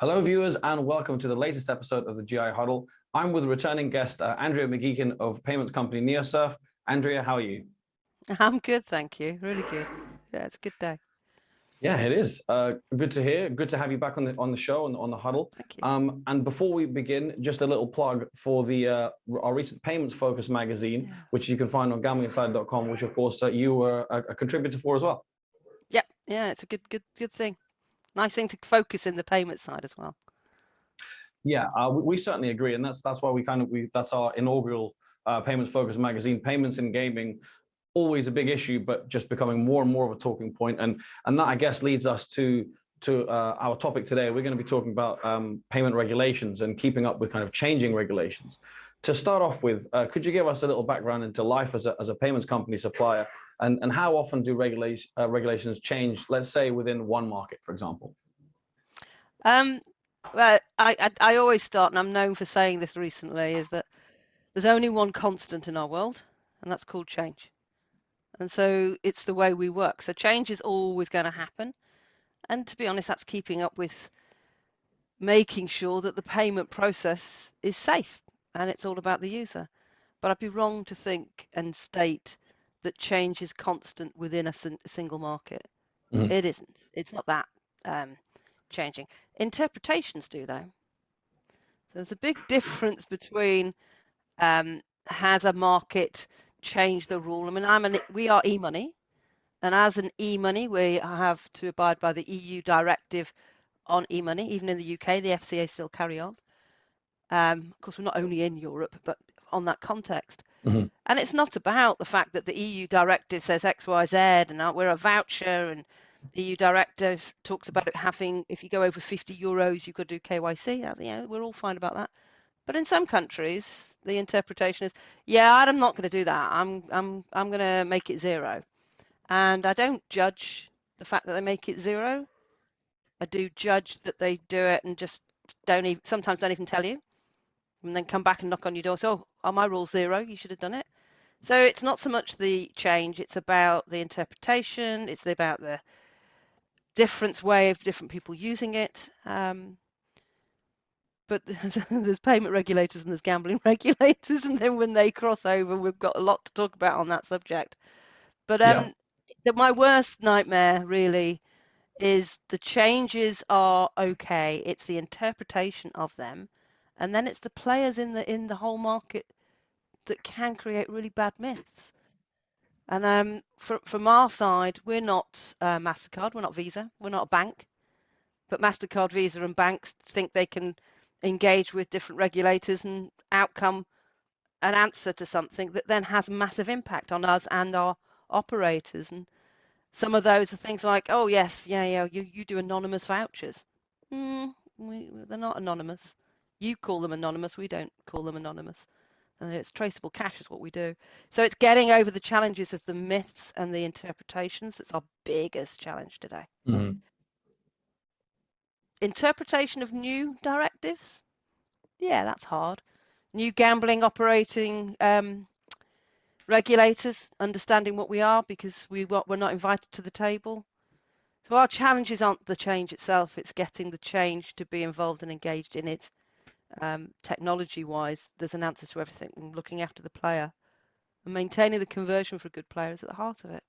Hello, viewers, and welcome to the latest episode of the GI Huddle. I'm with returning guest Andrea McGeachin of payments company Neosurf. Andrea, how are you? I'm good, thank you. Really good. Yeah, it's a good day. Yeah, it is. Good to hear. Good to have you back on the show on the huddle. Thank you. And before we begin, just a little plug for the our recent payments focus magazine, Yeah. which you can find on gamblinginsider.com, which of course you were a contributor for as well. Yep. Yeah, it's a good thing. Nice thing to focus in the payment side as well. Yeah, we certainly agree, and that's why that's our inaugural payments focus magazine. Payments in gaming, always a big issue, but just becoming more and more of a talking point. And that, I guess, leads us to our topic today. We're going to be talking about payment regulations and keeping up with kind of changing regulations. To start off with, could you give us a little background into life as a payments company supplier, and how often do regulations change, let's say within one market, for example? Well, I always start, and I'm known for saying this recently, is that there's only one constant in our world, and that's called change. And so it's the way we work. So change is always going to happen. And to be honest, that's keeping up with making sure that the payment process is safe, and it's all about the user. But I'd be wrong to think and state that change is constant within a single market. Mhm. It isn't. It's not that changing. Interpretations do, though. So there's a big difference between has a market changed the rule? I mean, we are e-money, and as an e-money, we have to abide by the EU directive on e-money. Even in the UK, the FCA still carry on. Of course, we're not only in Europe, but on that context. Mhm. And it's not about the fact that the EU directive says X, Y, Z, and we're a voucher, and the EU directive talks about having, if you go over 50 euros, you could do KYC. We're all fine about that. But in some countries, the interpretation is, yeah, I'm not going to do that. I'm going to make it zero. And I don't judge the fact that they make it zero. I do judge that they do it and just sometimes don't even tell you, and then come back and knock on your door. So, oh, are my rules zero? You should have done it. So it's not so much the change, it's about the interpretation, it's about the different way of different people using it. But there's payment regulators and there's gambling regulators, and then when they cross over, we've got a lot to talk about on that subject. But Yeah. my worst nightmare really is the changes are okay. It's the interpretation of them, and then it's the players in the whole market that can create really bad myths. And from our side, we're not MasterCard, we're not Visa, we're not a bank, but MasterCard, Visa, and banks think they can engage with different regulators and outcome an answer to something that then has massive impact on us and our operators. And some of those are things like, oh yes, yeah, you do anonymous vouchers. They're not anonymous. You call them anonymous, we don't call them anonymous. And it's traceable cash is what we do. So it's getting over the challenges of the myths and the interpretations that's our biggest challenge today. Mhm. Interpretation of new directives, yeah, that's hard. New gambling operating regulators understanding what we are, because we're not invited to the table. So our challenges aren't the change itself, it's getting the change to be involved and engaged in it. Technology-wise, there's an answer to everything, and looking after the player and maintaining the conversion for a good player is at the heart of it.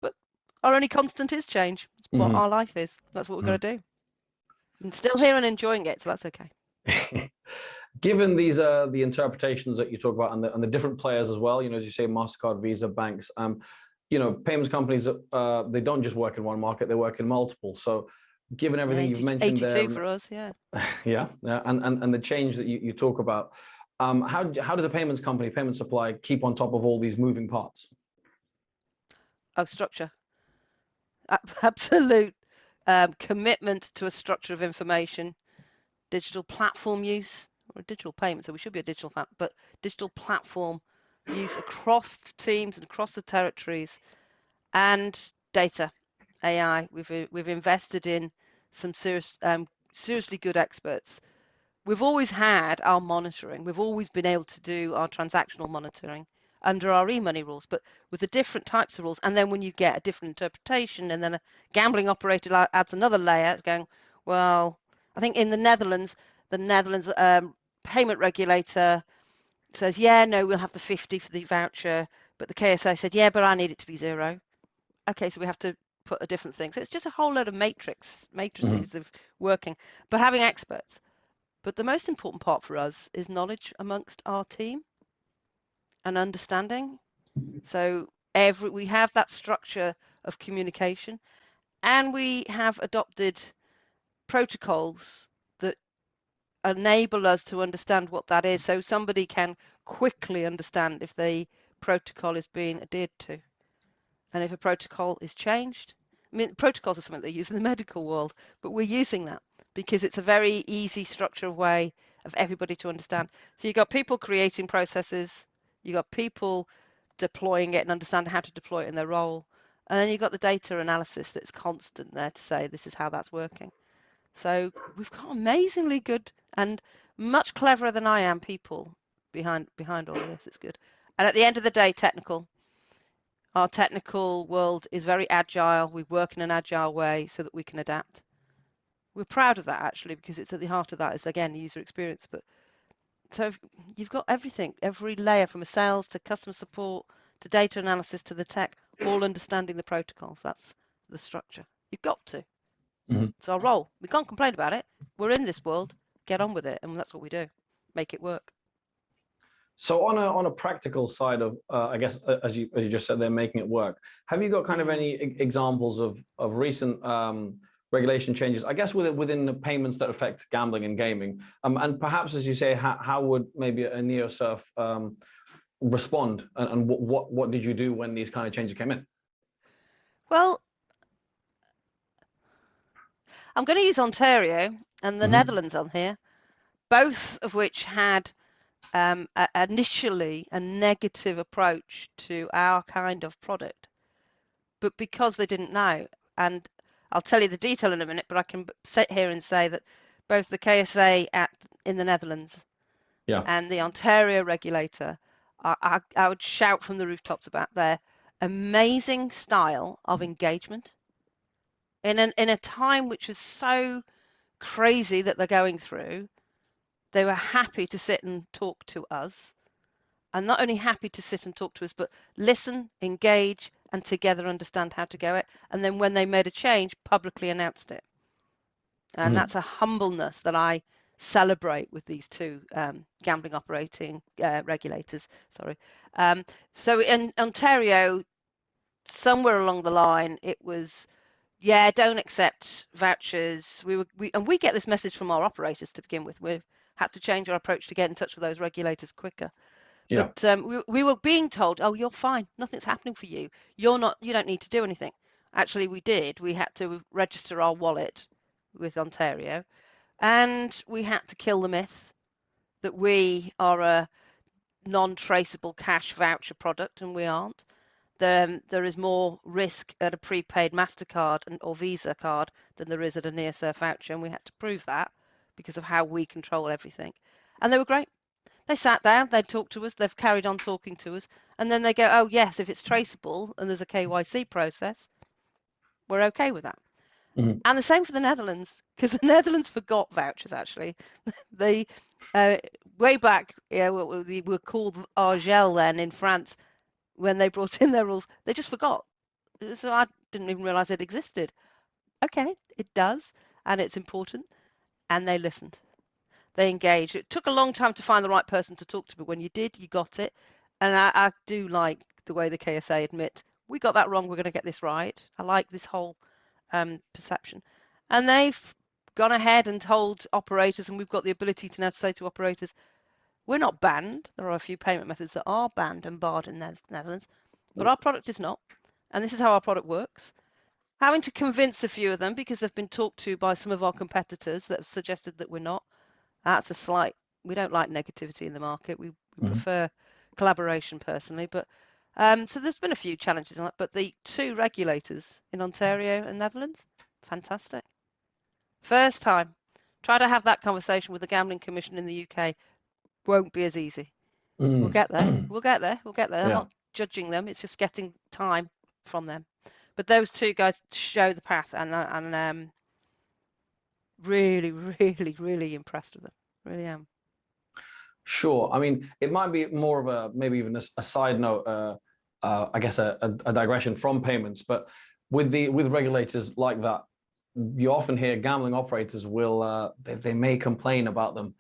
But our only constant is change. It's what Mhm. our life is. That's what we've got Mhm. to do. I'm still here and enjoying it, so that's okay. Given these the interpretations that you talk about and the different players as well, as you say, MasterCard, Visa, banks, payments companies, they don't just work in one market, they work in multiple. So given everything you've mentioned 82 there, for us, yeah. yeah, and the change that you talk about, how does a payments company, payment supplier keep on top of all these moving parts? Oh, structure. Absolute commitment to a structure of information, digital platform use, or digital payment, so we should be a digital but digital platform use across the teams and across the territories, and data, AI. We've invested in some seriously good experts. We've always had our monitoring. We've always been able to do our transactional monitoring under our e-money rules, but with the different types of rules, and then when you get a different interpretation, and then a gambling operator adds another layer going, Well, I think in the Netherlands payment regulator says, yeah, no, we'll have the 50 for the voucher, but the KSA said, yeah, but I need it to be 0. Okay, so we have to put a different thing. So it's just a whole load of matrices of working, but having experts. But the most important part for us is knowledge amongst our team and understanding. So we have that structure of communication, and we have adopted protocols that enable us to understand what that is, so somebody can quickly understand if the protocol is being adhered to, and if a protocol is changed. I mean, protocols are something they use in the medical world, but we're using that because it's a very easy structured way of everybody to understand. So you've got people creating processes, you've got people deploying it and understand how to deploy it in their role, and then you've got the data analysis that's constant there to say this is how that's working. So we've got amazingly good and much cleverer than I am people behind all of this. It's good. And at the end of the day, technical. Our technical world is very agile. We work in an agile way so that we can adapt. We're proud of that actually, because it's at the heart of that is again user experience. But so you've got everything, every layer from a sales to customer support to data analysis to the tech, all understanding the protocols. That's the structure. You've got to. It's our role. We can't complain about it. We're in this world. Get on with it, and that's what we do. Make it work. So on a practical side of, I guess, as you just said, they're making it work. Have you got kind of any examples of recent regulation changes, I guess, within the payments that affect gambling and gaming? And perhaps, as you say, how would maybe a Neosurf respond? And what did you do when these kind of changes came in? Well, I'm going to use Ontario and the Netherlands on here, both of which had initially a negative approach to our kind of product, but because they didn't know, and I'll tell you the detail in a minute, but I can sit here and say that both the KSA in the Netherlands and the Ontario regulator, I would shout from the rooftops about their amazing style of engagement in a time which is so crazy that they're going through. They were happy to sit and talk to us, and not only happy to sit and talk to us, but listen, engage, and together understand how to go it. And then when they made a change, publicly announced it. And that's a humbleness that I celebrate with these two gambling operating regulators. Sorry. So in Ontario, somewhere along the line, it was, yeah, don't accept vouchers. We get this message from our operators to begin with. We've had to change our approach to get in touch with those regulators quicker. Yeah. But we were being told, oh, you're fine. Nothing's happening for you. You don't need to do anything. Actually, we did. We had to register our wallet with Ontario, and we had to kill the myth that we are a non-traceable cash voucher product, and we aren't. There is more risk at a prepaid MasterCard or Visa card than there is at a Neosurf voucher, and we had to prove that because of how we control everything. And they were great. They sat down, they'd talk to us, they've carried on talking to us, and then they go, oh, yes, if it's traceable and there's a KYC process, we're okay with that. And the same for the Netherlands, because the Netherlands forgot vouchers, actually. They, way back, we were called Argel then in France, when they brought in their rules, they just forgot. So I didn't even realize it existed. Okay, it does, and it's important, and they listened. They engaged. It took a long time to find the right person to talk to, but when you did, you got it. And I do like the way the KSA admit, we got that wrong, we're going to get this right. I like this whole perception. And they've gone ahead and told operators, and we've got the ability to now say to operators, we're not banned. There are a few payment methods that are banned and barred in the Netherlands, but our product is not. And this is how our product works. Having to convince a few of them because they've been talked to by some of our competitors that have suggested that we're not. That's a slight, we don't like negativity in the market. We prefer collaboration personally, but so there's been a few challenges on that, but the two regulators in Ontario and Netherlands, fantastic. First time. Try to have that conversation with the Gambling Commission in the UK. Won't be as easy. We'll get there. We'll get there. We'll get there. I'm not judging them. It's just getting time from them. But those two guys show the path, and really, really, really impressed with them. Really am. Sure. I mean, it might be more of a maybe even a side note. I guess a digression from payments, but with regulators like that, you often hear gambling operators will they may complain about them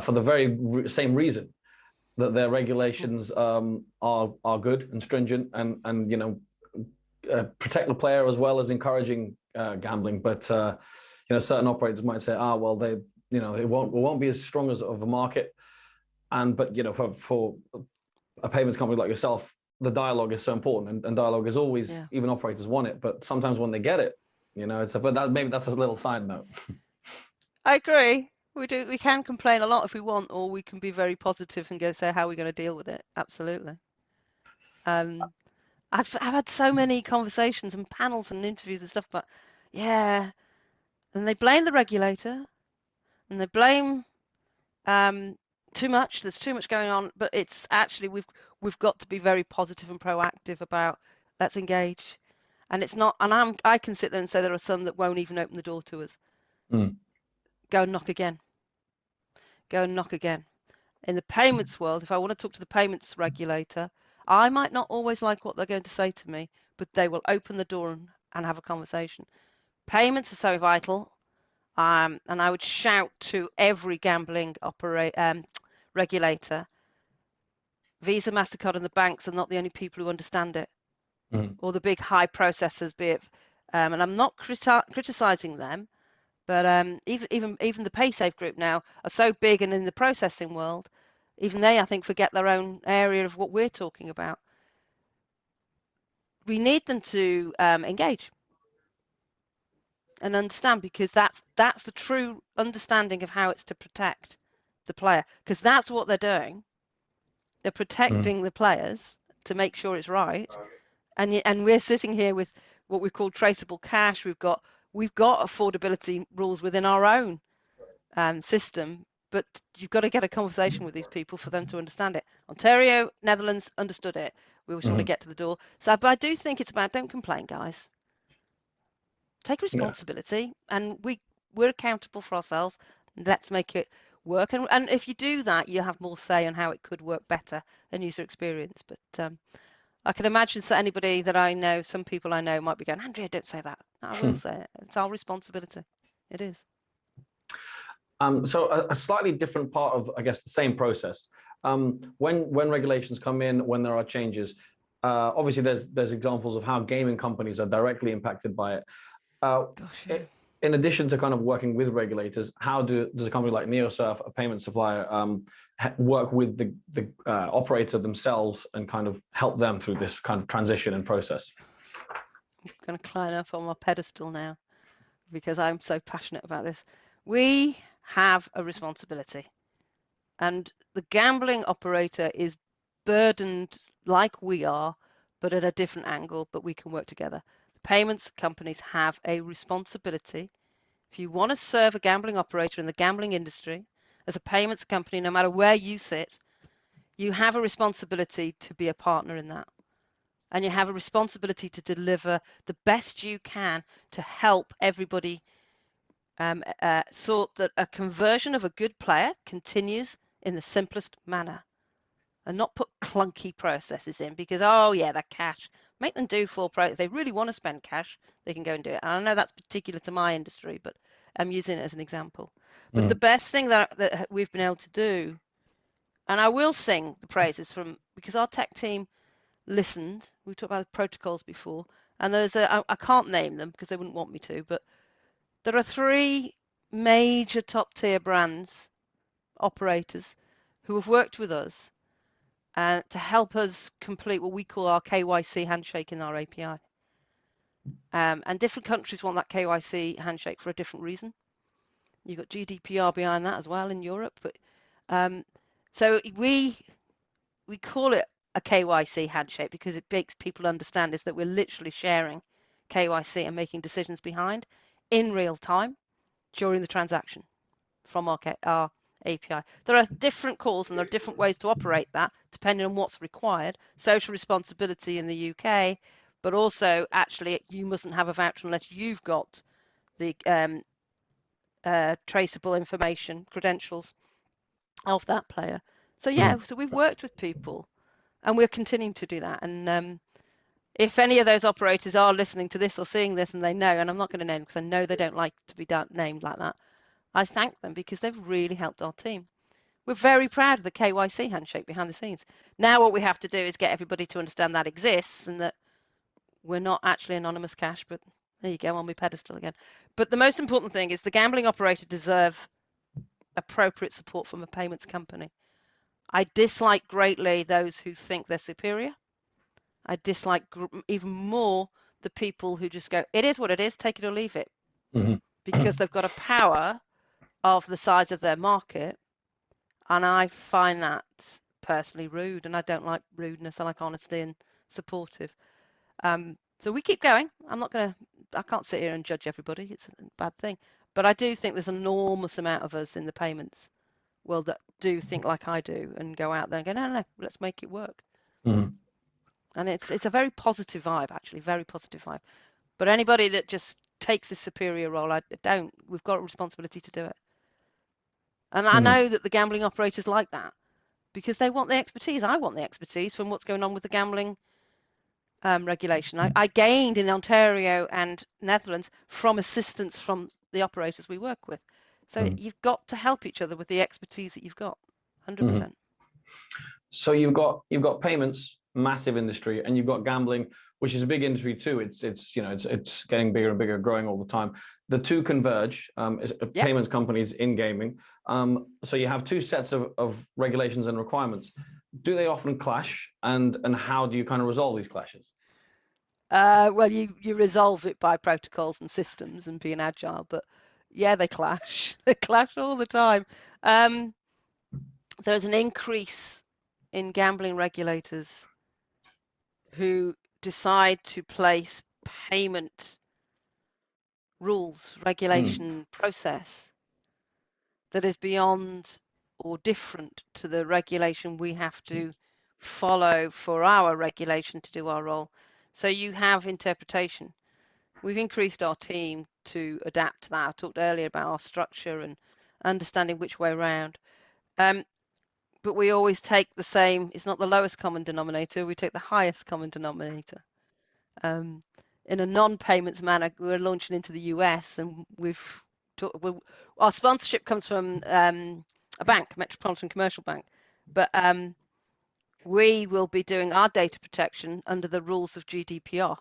for the very same reason that their regulations are good and stringent and protect the player as well as encouraging gambling. But certain operators might say, well, it won't be as strong as of a market. But for a payments company like yourself, the dialogue is so important, and dialogue is always, even operators want it, but sometimes when they get it, maybe that's a little side note. I agree. We can complain a lot if we want, or we can be very positive and go say how we're going to deal with it. Absolutely. I've had so many conversations and panels and interviews and stuff, but yeah, and they blame the regulator and they blame too much. There's too much going on, but it's actually we've got to be very positive and proactive about let's engage. And it's not, and I can sit there and say there are some that won't even open the door to us. Go and knock again. Go and knock again. In the payments world, if I want to talk to the payments regulator, I might not always like what they're going to say to me, but they will open the door and have a conversation. Payments are so vital, and I would shout to every gambling regulator, Visa, MasterCard, and the banks are not the only people who understand it, or the big high processors, be it, and I'm not criticizing them, but even the PaySafe group now are so big and in the processing world, even they, I think, forget their own area of what we're talking about. We need them to engage and understand, because that's the true understanding of how it's to protect the player, because that's what they're doing. They're protecting the players to make sure it's right. And we're sitting here with what we call traceable cash. We've got affordability rules within our own system, but you've got to get a conversation with these people for them to understand it. Ontario, Netherlands understood it. We were trying to get to the door. So, but I do think it's about, don't complain, guys. Take responsibility, and we're accountable for ourselves. Let's make it work. And if you do that, you'll have more say on how it could work better and user experience. But I can imagine so anybody that I know, some people I know might be going, Andrea, don't say that. I will say it. It's our responsibility. It is. So a slightly different part of, I guess, the same process. When regulations come in, when there are changes, obviously there's examples of how gaming companies are directly impacted by it. In addition to kind of working with regulators, how does a company like Neosurf, a payment supplier, work with the operator themselves and kind of help them through this kind of transition and process? I'm going to climb up on my pedestal now because I'm so passionate about this. We have a responsibility, and the gambling operator is burdened like we are, but at a different angle, but we can work together. Payments companies have a responsibility. If you want to serve a gambling operator in the gambling industry as a payments company, no matter where you sit, you have a responsibility to be a partner in that. And you have a responsibility to deliver the best you can to help everybody sort that a conversion of a good player continues in the simplest manner, and not put clunky processes in because, oh yeah, that cash. Make them do if they really want to spend cash, they can go and do it. And I know that's particular to my industry, but I'm using it as an example. But the best thing that we've been able to do, and I will sing the praises because our tech team listened. We talked about the protocols before, and I can't name them because they wouldn't want me to, but there are 3 major top tier brands, operators, who have worked with us to help us complete what we call our KYC handshake in our API. And different countries want that KYC handshake for a different reason. You've got GDPR behind that as well in Europe. But so we call it a KYC handshake because it makes people understand is that we're literally sharing KYC and making decisions behind in real time during the transaction from our API. There are different calls and there are different ways to operate that depending on what's required. Social responsibility in the UK, but also actually you mustn't have a voucher unless you've got the traceable information, credentials of that player. So yeah, so we've worked with people, and we're continuing to do that. And if any of those operators are listening to this or seeing this and they know, and I'm not going to name them because I know they don't like to be named like that, I thank them because they've really helped our team. We're very proud of the KYC handshake behind the scenes. Now what we have to do is get everybody to understand that exists and that we're not actually anonymous cash, but there you go, on my pedestal again. But the most important thing is the gambling operator deserve appropriate support from a payments company. I dislike greatly those who think they're superior. I dislike even more the people who just go, it is what it is, take it or leave it, because they've got a power of the size of their market. And I find that personally rude, and I don't like rudeness. I like honesty and supportive. So we keep going. I can't sit here and judge everybody. It's a bad thing. But I do think there's an enormous amount of us in the payments world that do think like I do and go out there and go, no, let's make it work. And it's a very positive vibe, actually, very positive vibe. But anybody that just takes this superior role, we've got a responsibility to do it. And I know that the gambling operators like that because they want the expertise. I want the expertise from what's going on with the gambling regulation. I gained in Ontario and Netherlands from assistance from the operators we work with. So you've got to help each other with the expertise that you've got, 100%. So you've got payments, massive industry, and you've got gambling, which is a big industry too. It's getting bigger and bigger, growing all the time. The two converge, payments companies in gaming. So you have two sets of regulations and requirements. Do they often clash, and how do you kind of resolve these clashes? Well, you resolve it by protocols and systems and being agile, but yeah, they clash. They clash all the time. There's an increase in gambling regulators who decide to place payment rules, regulation, process that is beyond or different to the regulation we have to follow for our regulation to do our role. So you have interpretation. We've increased our team to adapt to that. I talked earlier about our structure and understanding which way around. But we always take the same, it's not the lowest common denominator, we take the highest common denominator. In a non-payments manner, we're launching into the US, and our sponsorship comes from a bank, Metropolitan Commercial Bank, but we will be doing our data protection under the rules of GDPR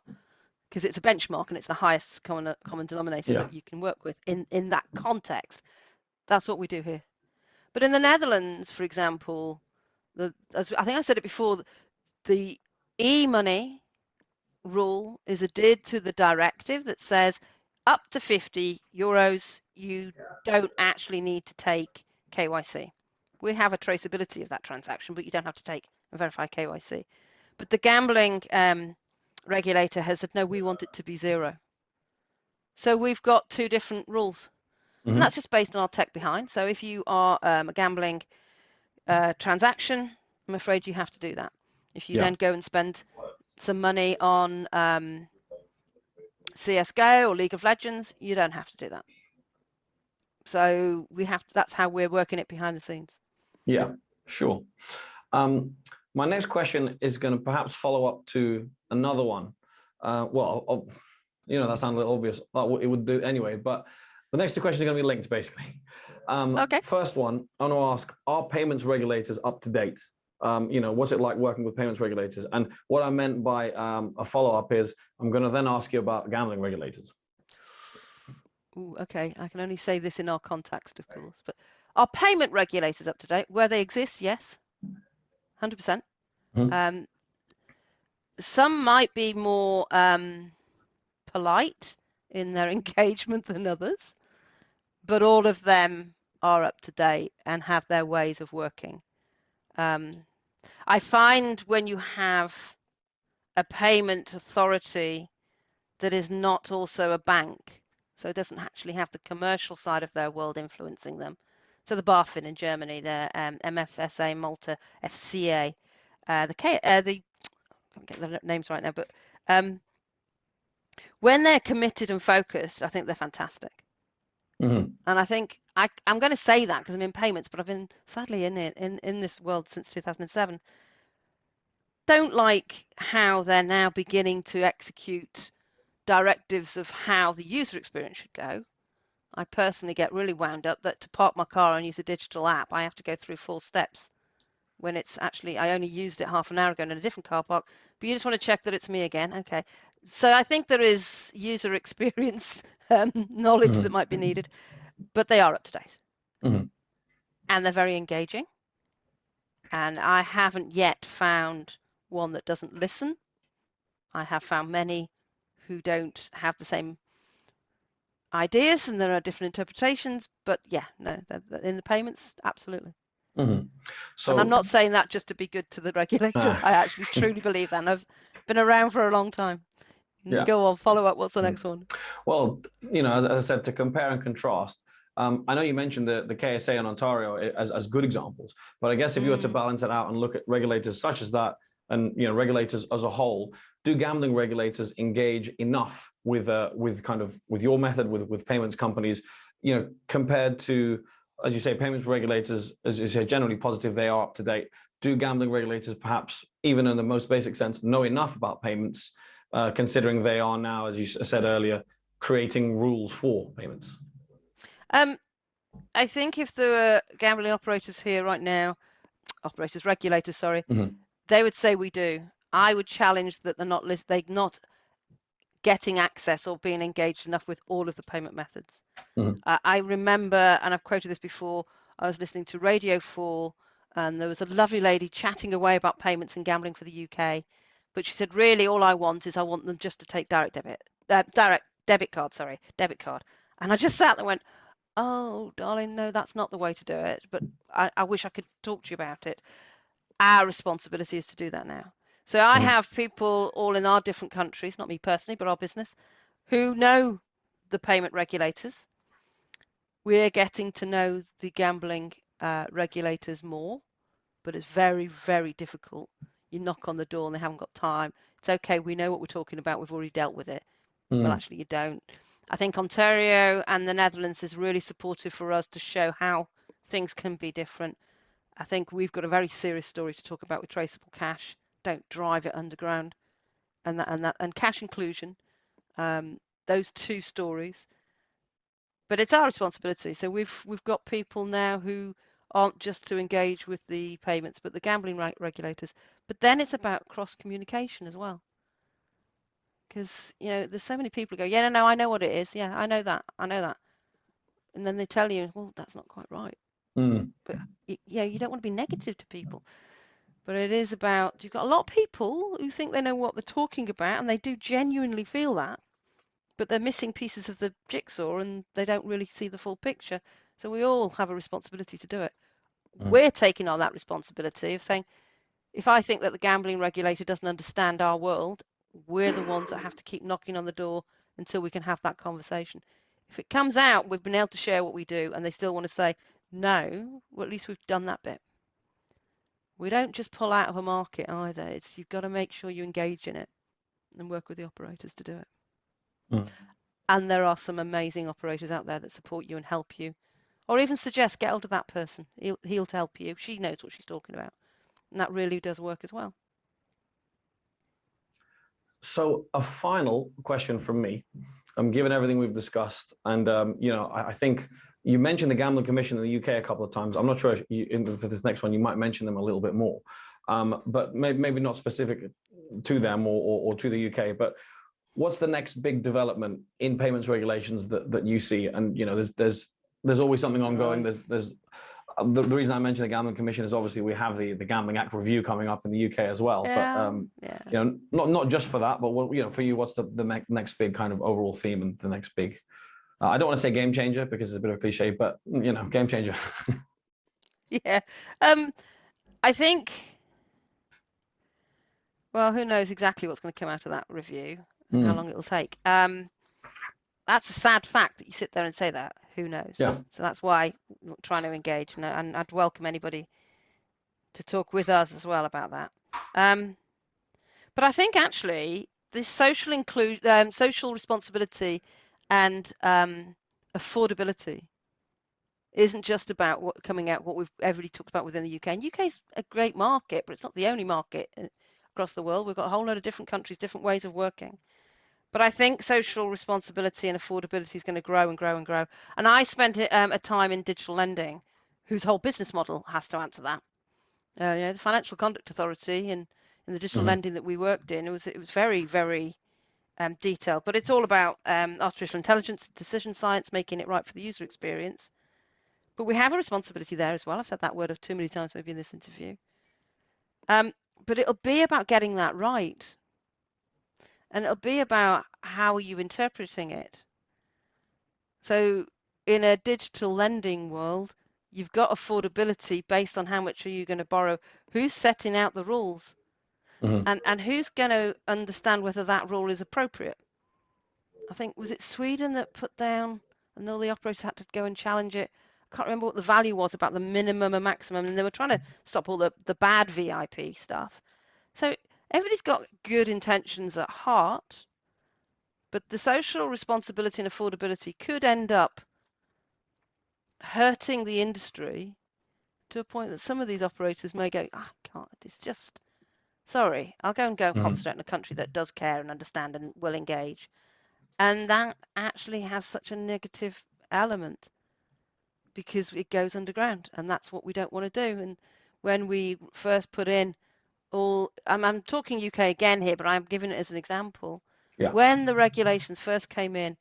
because it's a benchmark and it's the highest common denominator that you can work with in that context. That's what we do here. But in the Netherlands, for example, as I think I said it before, the e-money rule is adhered to the directive that says up to €50, you don't actually need to take KYC. We have a traceability of that transaction, but you don't have to take and verify KYC. But the gambling regulator has said, no, we want it to be zero. So we've got two different rules. And that's just based on our tech behind. So if you are a gambling transaction, I'm afraid you have to do that. If you then go and spend some money on CSGO or League of Legends, you don't have to do that. So that's how we're working it behind the scenes. Yeah, sure. My next question is going to perhaps follow up to another one. That sounds a little obvious. It would do anyway, but the next two questions are going to be linked, basically. Okay. First one, I want to ask, are payments regulators up to date? What's it like working with payments regulators? And what I meant by a follow-up is, I'm going to then ask you about gambling regulators. Ooh, okay, I can only say this in our context, of course, but are payment regulators up to date? Where they exist, yes, 100%. Some might be more polite in their engagement than others, but all of them are up to date and have their ways of working. I find when you have a payment authority that is not also a bank, so it doesn't actually have the commercial side of their world influencing them. So the BaFin in Germany, the MFSA Malta, FCA, I can't get the names right now, but when they're committed and focused, I think they're fantastic. Mm-hmm. And I think I'm going to say that because I'm in payments, but I've been sadly in this world since 2007. Don't like how they're now beginning to execute directives of how the user experience should go. I personally get really wound up that to park my car and use a digital app, I have to go through 4 steps when it's actually, I only used it half an hour ago in a different car park, but you just want to check that it's me again. Okay. So I think there is user experience knowledge that might be needed, but they are up to date. Mm-hmm. And they're very engaging. And I haven't yet found one that doesn't listen. I have found many who don't have the same ideas, and there are different interpretations, but yeah, no, in the payments, absolutely. Mm-hmm. And I'm So, not saying that just to be good to the regulator. I actually truly believe that, and I've been around for a long time. yeah. Go on, follow up. What's the next one? Well, as I said, to compare and contrast, I know you mentioned the KSA and Ontario as good examples, but I guess if you were to balance it out and look at regulators such as that, and regulators as a whole, do gambling regulators engage enough with your method with payments companies, compared to, as you say, payments regulators, as you say, generally positive, they are up to date. Do gambling regulators perhaps, even in the most basic sense, know enough about payments, considering they are now, as you said earlier, creating rules for payments? I think if there were gambling operators here right now, regulators, sorry, they would say we do. I would challenge that they're not getting access or being engaged enough with all of the payment methods. I remember, and I've quoted this before, I was listening to Radio 4, and there was a lovely lady chatting away about payments and gambling for the UK, but she said, really, all I want them just to take direct debit card. And I just sat there and went, oh, darling, no, that's not the way to do it, but I wish I could talk to you about it. Our responsibility is to do that now. So I have people all in our different countries, not me personally, but our business, who know the payment regulators. We're getting to know the gambling regulators more, but it's very, very difficult. You knock on the door and they haven't got time. It's okay, we know what we're talking about, we've already dealt with it. Well, actually, you don't. I think Ontario and the Netherlands is really supportive for us to show how things can be different. I think we've got a very serious story to talk about with traceable cash. Don't drive it underground, and cash inclusion. Those 2 stories. But it's our responsibility. So we've got people now who aren't just to engage with the payments, but the gambling regulators. But then it's about cross communication as well. Because there's so many people who go, yeah, no, I know what it is. Yeah, I know that. And then they tell you, well, that's not quite right. But you don't want to be negative to people. But it is about, you've got a lot of people who think they know what they're talking about, and they do genuinely feel that, but they're missing pieces of the jigsaw and they don't really see the full picture. So we all have a responsibility to do it. We're taking on that responsibility of saying, if I think that the gambling regulator doesn't understand our world, we're the ones that have to keep knocking on the door until we can have that conversation. If it comes out, we've been able to share what we do, and they still want to say, no, well, at least we've done that bit. We don't just pull out of a market either. You've got to make sure you engage in it and work with the operators to do it. And there are some amazing operators out there that support you and help you, or even suggest get hold of that person. He'll help you. She knows what she's talking about. And that really does work as well. So a final question from me, given everything we've discussed, and I think you mentioned the Gambling Commission in the UK a couple of times. I'm not sure if for this next one you might mention them a little bit more, but maybe not specific to them or to the UK. But what's the next big development in payments regulations that you see? And there's always something ongoing. There's the reason I mentioned the Gambling Commission is obviously we have the Gambling Act review coming up in the UK as well. But not just for that, but for you, what's the next big kind of overall theme and the next big? I don't want to say game changer because it's a bit of a cliche, but game changer. Yeah, I think. Well, who knows exactly what's going to come out of that review and how long it will take. That's a sad fact that you sit there and say that. Who knows? Yeah. So that's why we're trying to engage, and I'd welcome anybody to talk with us as well about that. But I think actually this social responsibility and affordability isn't just about what we've everybody talked about within the UK. And UK is a great market, but it's not the only market across the world. We've got a whole load of different countries, different ways of working. But I think social responsibility and affordability is going to grow and grow and grow. And I spent a time in digital lending, whose whole business model has to answer that. The Financial Conduct Authority in the digital lending that we worked in, it was very, very detailed. But it's all about artificial intelligence, decision science, making it right for the user experience. But we have a responsibility there as well. I've said that word too many times maybe in this interview. But it'll be about getting that right. And it'll be about how are you interpreting it. So in a digital lending world, you've got affordability based on how much are you going to borrow. Who's setting out the rules? And who's going to understand whether that rule is appropriate? I think, was it Sweden that put down, and all the operators had to go and challenge it? I can't remember what the value was about the minimum and maximum, and they were trying to stop all the bad VIP stuff. So everybody's got good intentions at heart, but the social responsibility and affordability could end up hurting the industry to a point that some of these operators may go, I can't, it's just, sorry, I'll go and concentrate in a country that does care and understand and will engage. And that actually has such a negative element because it goes underground, and that's what we don't want to do. And when we first put in I'm talking UK again here, but I'm giving it as an example. Yeah. When the regulations first came in,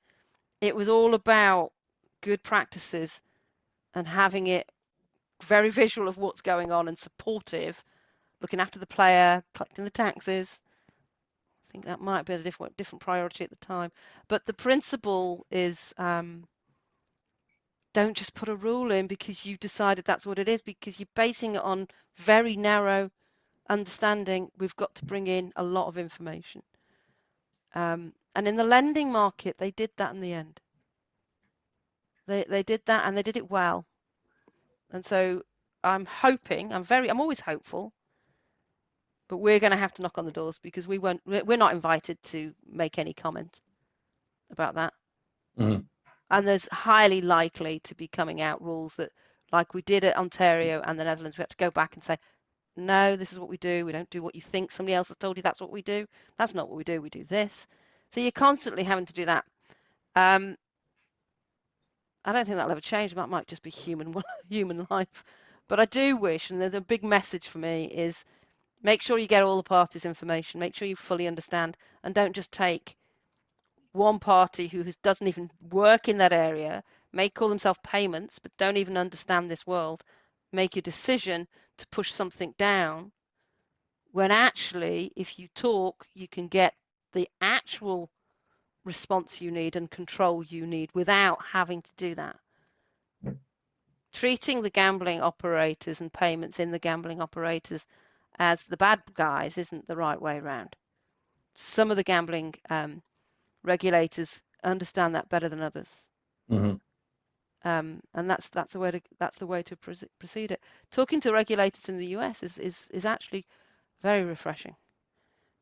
it was all about good practices and having it very visual of what's going on and supportive, looking after the player, collecting the taxes. I think that might be a different priority at the time. But the principle is don't just put a rule in because you've decided that's what it is, because you're basing it on very narrow understanding. We've got to bring in a lot of information. And in the lending market, they did that in the end. They did that, and they did it well. And so I'm always hopeful, but we're going to have to knock on the doors because we're not invited to make any comment about that. And there's highly likely to be coming out rules that, like we did at Ontario and the Netherlands, we have to go back and say, no, this is what we do. We don't do what you think somebody else has told you that's what we do. That's not what we do. We do this. So you're constantly having to do that. I don't think that'll ever change. That might just be human life. But I do wish, and there's a big message for me, is make sure you get all the parties' information. Make sure you fully understand, and don't just take one party who doesn't even work in that area, may call themselves payments, but don't even understand this world, make a decision to push something down, when actually, if you talk, you can get the actual response you need and control you need without having to do that. Treating the gambling operators and payments in the gambling operators as the bad guys isn't the right way around. Some of the gambling regulators understand that better than others. And that's the way to proceed it. Talking to regulators in the US is actually very refreshing.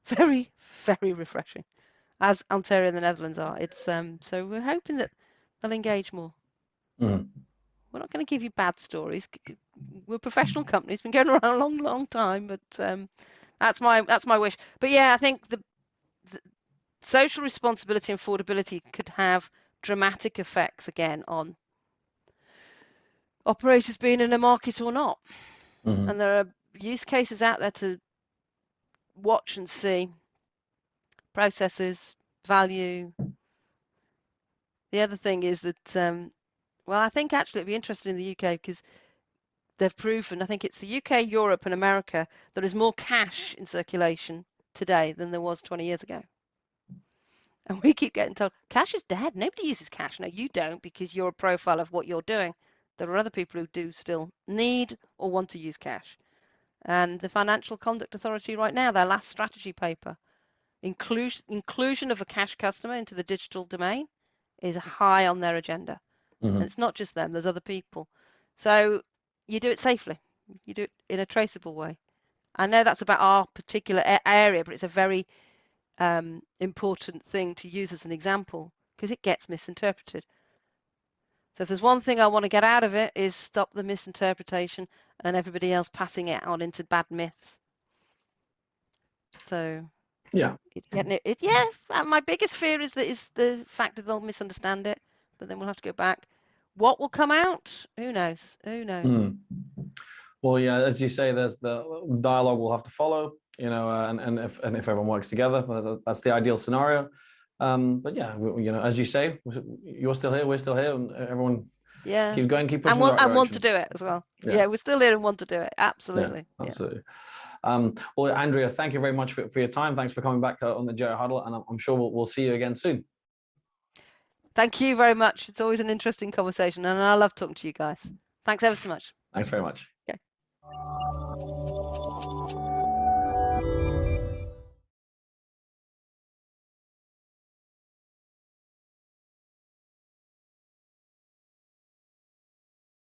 Very, very refreshing, as Ontario and the Netherlands are. It's so we're hoping that they'll engage more. We're not going to give you bad stories. We're professional companies, been going around a long, long time, but that's my wish. But yeah, I think the social responsibility and affordability could have dramatic effects again on operators being in a market or not. And there are use cases out there to watch and see. Processes, value. The other thing is that, well, I think actually it'd be interesting in the UK because they've proven, I think it's the UK, Europe and America, there is more cash in circulation today than there was 20 years ago. And we keep getting told, cash is dead. Nobody uses cash. No, you don't, because you're a profile of what you're doing. There are other people who do still need or want to use cash. And the Financial Conduct Authority right now, their last strategy paper, inclusion of a cash customer into the digital domain is high on their agenda. And it's not just them, there's other people. So you do it safely. You do it in a traceable way. I know that's about our particular area, but it's a very important thing to use as an example because it gets misinterpreted. So if there's one thing I want to get out of it is stop the misinterpretation and everybody else passing it on into bad myths. So Yeah. it's getting it. Yeah, my biggest fear is the fact that they'll misunderstand it, but then we'll have to go back. What will come out? Who knows? Who knows? Well, yeah, as you say, there's the dialogue we'll have to follow, and if everyone works together, that's the ideal scenario. But yeah, as you say, you're still here, we're still here, and everyone keep going, keep pushing in the right and want direction. to do it as well. Yeah. Yeah, we're still here and want to do it. Absolutely. Yeah, absolutely. Well, Andrea, thank you very much for your time. Thanks for coming back on the GI Huddle, and I'm sure we'll see you again soon. Thank you very much. It's always an interesting conversation, and I love talking to you guys. Thanks ever so much. Thanks very much. Okay.